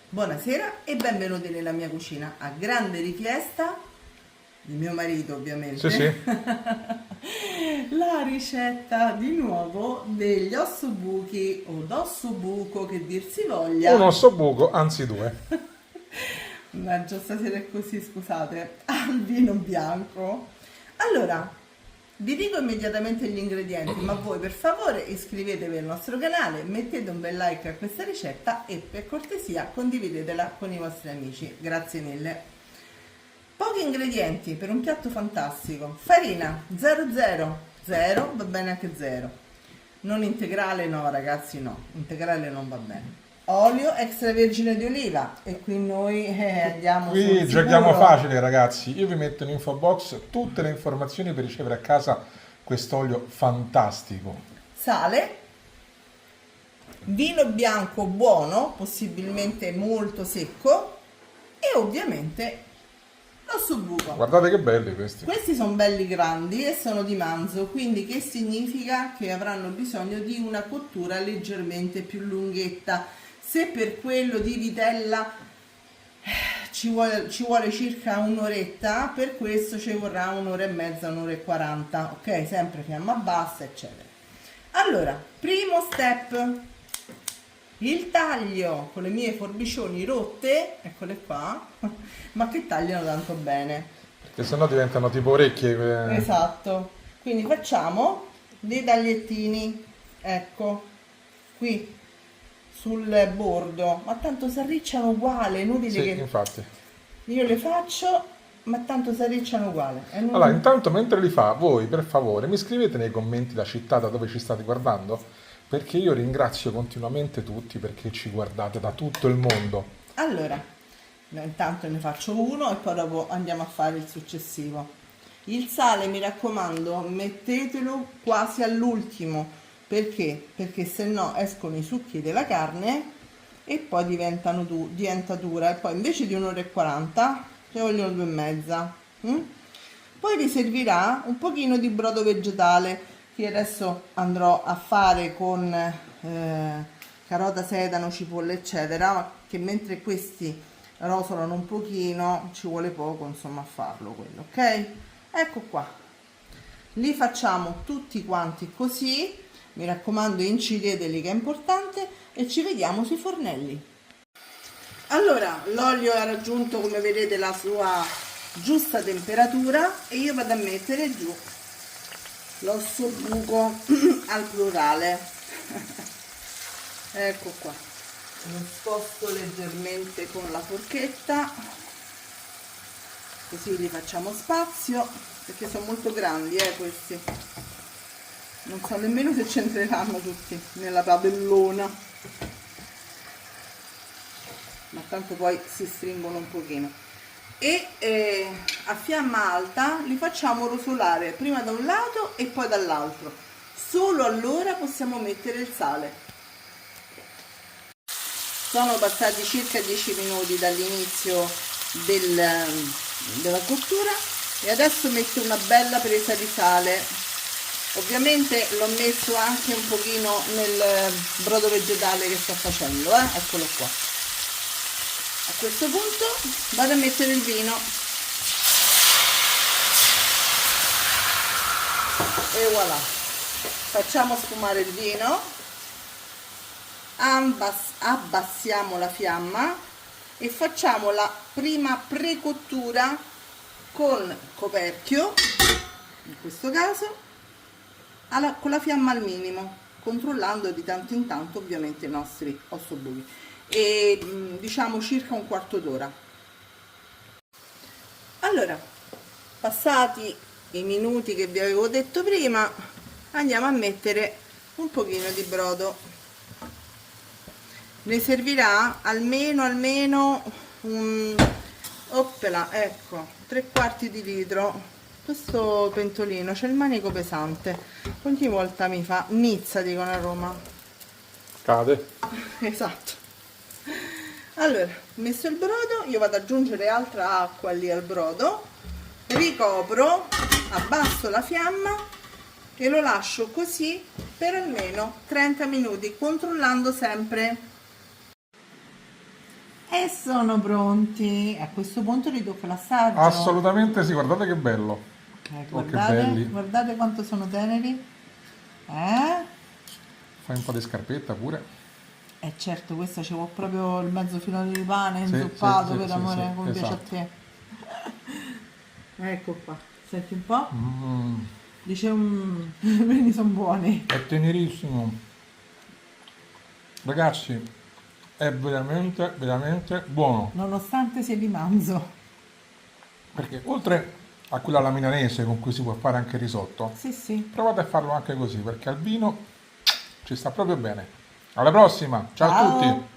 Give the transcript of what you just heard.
Buonasera e benvenuti nella mia cucina, a grande richiesta di mio marito ovviamente. Sì, sì. La ricetta di nuovo degli ossobuchi o d'ossobuco che dir si voglia. Un ossobuco, anzi due. Mannaggia, stasera è così, scusate, al vino bianco. Allora, vi dico immediatamente gli ingredienti, ma voi per favore iscrivetevi al nostro canale, mettete un bel like a questa ricetta e per cortesia condividetela con i vostri amici. Grazie mille. Pochi ingredienti per un piatto fantastico. Farina 00, 0, va bene anche 0. Non integrale no ragazzi, no, integrale non va bene. Olio extravergine di oliva e qui noi andiamo sul Qui giochiamo sicuro. facile, ragazzi. Io vi metto in info box tutte le informazioni per ricevere a casa quest'olio fantastico. Sale, vino bianco buono, possibilmente molto secco e ovviamente l'ossobuco. Guardate che belli questi. Questi sono belli grandi e sono di manzo, quindi che significa che avranno bisogno di una cottura leggermente più lunghetta. Se per quello di vitella ci vuole circa un'oretta, per questo ci vorrà un'ora e mezza, un'ora e 40, ok? Sempre fiamma bassa, eccetera. Allora, primo step, il taglio con le mie forbicioni rotte, eccole qua, ma che tagliano tanto bene. Perché sennò diventano tipo orecchie. Esatto, quindi facciamo dei tagliettini, ecco, qui sul bordo, ma tanto si arricciano uguale, è inutile Sì, che infatti. io le faccio, ma tanto si arricciano uguale. Allora, intanto mentre li fa, voi per favore mi scrivete nei commenti la città da dove ci state guardando, perché io ringrazio continuamente tutti perché ci guardate da tutto il mondo. Allora, intanto ne faccio uno e poi dopo andiamo a fare il successivo. Il sale, mi raccomando, mettetelo quasi all'ultimo. Perché? Perché se no escono i succhi della carne e poi diventa dura. E poi invece di un'ora e 40 ci vogliono 2 e mezza. Poi vi servirà un pochino di brodo vegetale che adesso andrò a fare con carota, sedano, cipolla eccetera, che mentre questi rosolano un pochino ci vuole poco insomma a farlo quello, ok? Ecco qua, li facciamo tutti quanti così, mi raccomando incideteli che è importante e ci vediamo sui fornelli. Allora, l'olio ha raggiunto come vedete la sua giusta temperatura e io vado a mettere giù l'ossobuco al plurale. Ecco qua, lo sposto leggermente con la forchetta così li facciamo spazio perché sono molto grandi questi, non so nemmeno se c'entreranno tutti nella padellona, ma tanto poi si stringono un pochino. E a fiamma alta li facciamo rosolare prima da un lato e poi dall'altro, solo allora possiamo mettere il sale. Sono passati circa 10 minuti dall'inizio della cottura e adesso metto una bella presa di sale. Ovviamente l'ho messo anche un pochino nel brodo vegetale che sto facendo, eccolo qua. A questo punto vado a mettere il vino e voilà, facciamo sfumare il vino, abbassiamo la fiamma e facciamo la prima precottura con coperchio, in questo caso con la fiamma al minimo, controllando di tanto in tanto ovviamente i nostri ossobuchi, e diciamo circa un quarto d'ora. Allora, passati i minuti che vi avevo detto prima, andiamo a mettere un pochino di brodo. Ne servirà almeno oppela, ecco, 3/4 di litro. Questo pentolino c'è il manico pesante, ogni volta mi fa nizza, dicono a Roma. Cade. Esatto. Allora, ho messo il brodo, io vado ad aggiungere altra acqua lì al brodo, ricopro, abbasso la fiamma e lo lascio così per almeno 30 minuti, controllando sempre. E sono pronti. A questo punto li tocca l'assaggio. Assolutamente sì, guardate che bello. Oh, che Guardate, belli. guardate quanto sono teneri. Fai un po' di scarpetta pure. E certo, questo ci vuole proprio il mezzo filone di pane Sì, inzuppato, sì, per sì, amore, sì, come piace a esatto. te. Ecco qua, senti un po'? Mm, Dice, quindi sono buoni. è tenerissimo. Ragazzi, è veramente, veramente buono. Nonostante sia di manzo. Perché oltre a quella alla milanese con cui si può fare anche il risotto, Sì, sì. provate a farlo anche così, perché al vino ci sta proprio bene. Alla prossima, ciao a Ciao. tutti!